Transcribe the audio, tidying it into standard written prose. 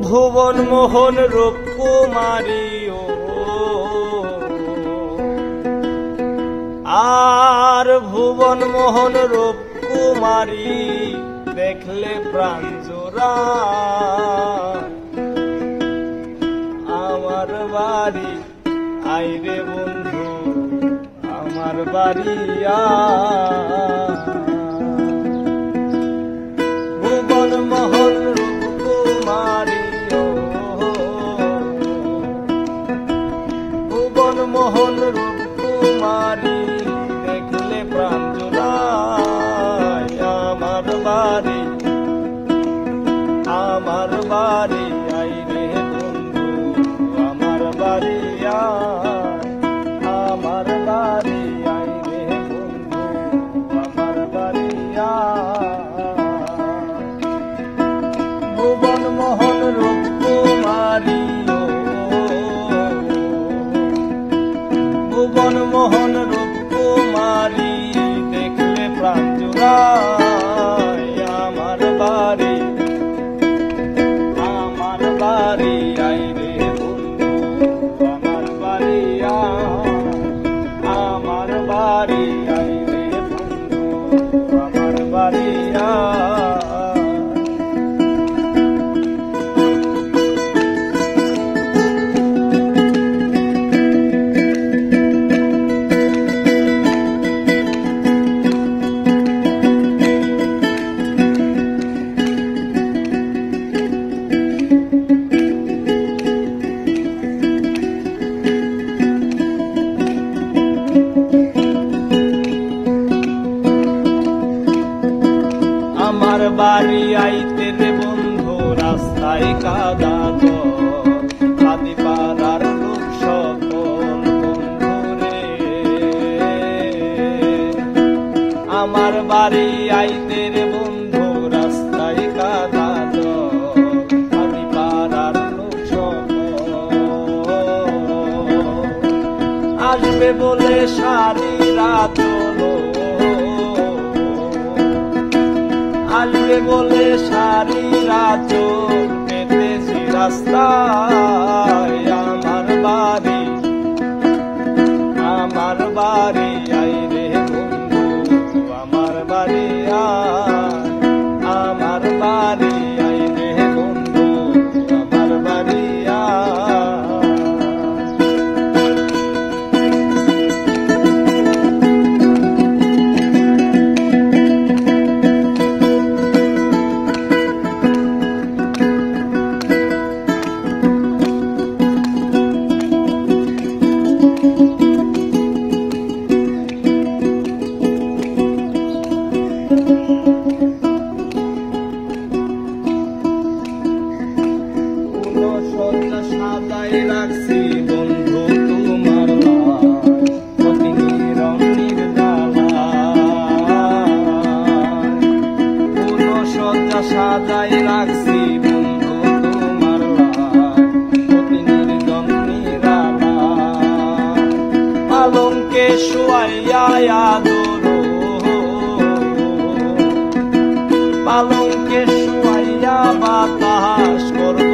ভুবন মোহন রূপকুমারী ও আর ভুবন মোহন রূপকুমারী দেখলে প্রাণ জোড়ায়। আমার বাড়ি আইরে বন্ধু আমার বাড়ি ভুবন মোহন রূপকুমারী ও ভুবন মোহন রূপকুমারী দেখলে প্রাণ জোড়ায়। আমার বাড়ি আইরে বন্ধু আমার বাড়ি আমার বাড়ি আইরে বন্ধু আমার বাড়ি ভুবন মোহন রূপকুমারী ও ভুবন মোহন রূপকুমারী দেখলে প্রাণ জোড়ায়। আমার বাড়ি আইরে বন্ধু আমার বাড়ি আমার বাড়ি আইরে বন্ধু আমার বাড়ি আমার বাড়ি আইতে রে বন্ধু রাস্তায় কাদা আদি পাড়ার লোক সকল বন্ধু রে। আমার বাড়ি আইতে রে বন্ধু রাস্তায় কাদা আদি পাড়ার লোক সকল আসবে বলে সারিরা চলো আসবে বলে সারিরা চোখ পেতেছি রাস্তায়। আমার বাড়ি আইরে বন্ধু আমার বাড়ি আমার বাড়ি আইরে বন্ধু আমার বাড়ি সাজাই রাখছি বন্ধু তোমার অতি নিরঞ্জির কোন সজ্জা সাজাই রাখছি বন্ধু তোমার অতি নির্জনীর পালঙ্কে শুয়াইয়া আদর পালঙ্কে শুয়াইয়া বাতাস করব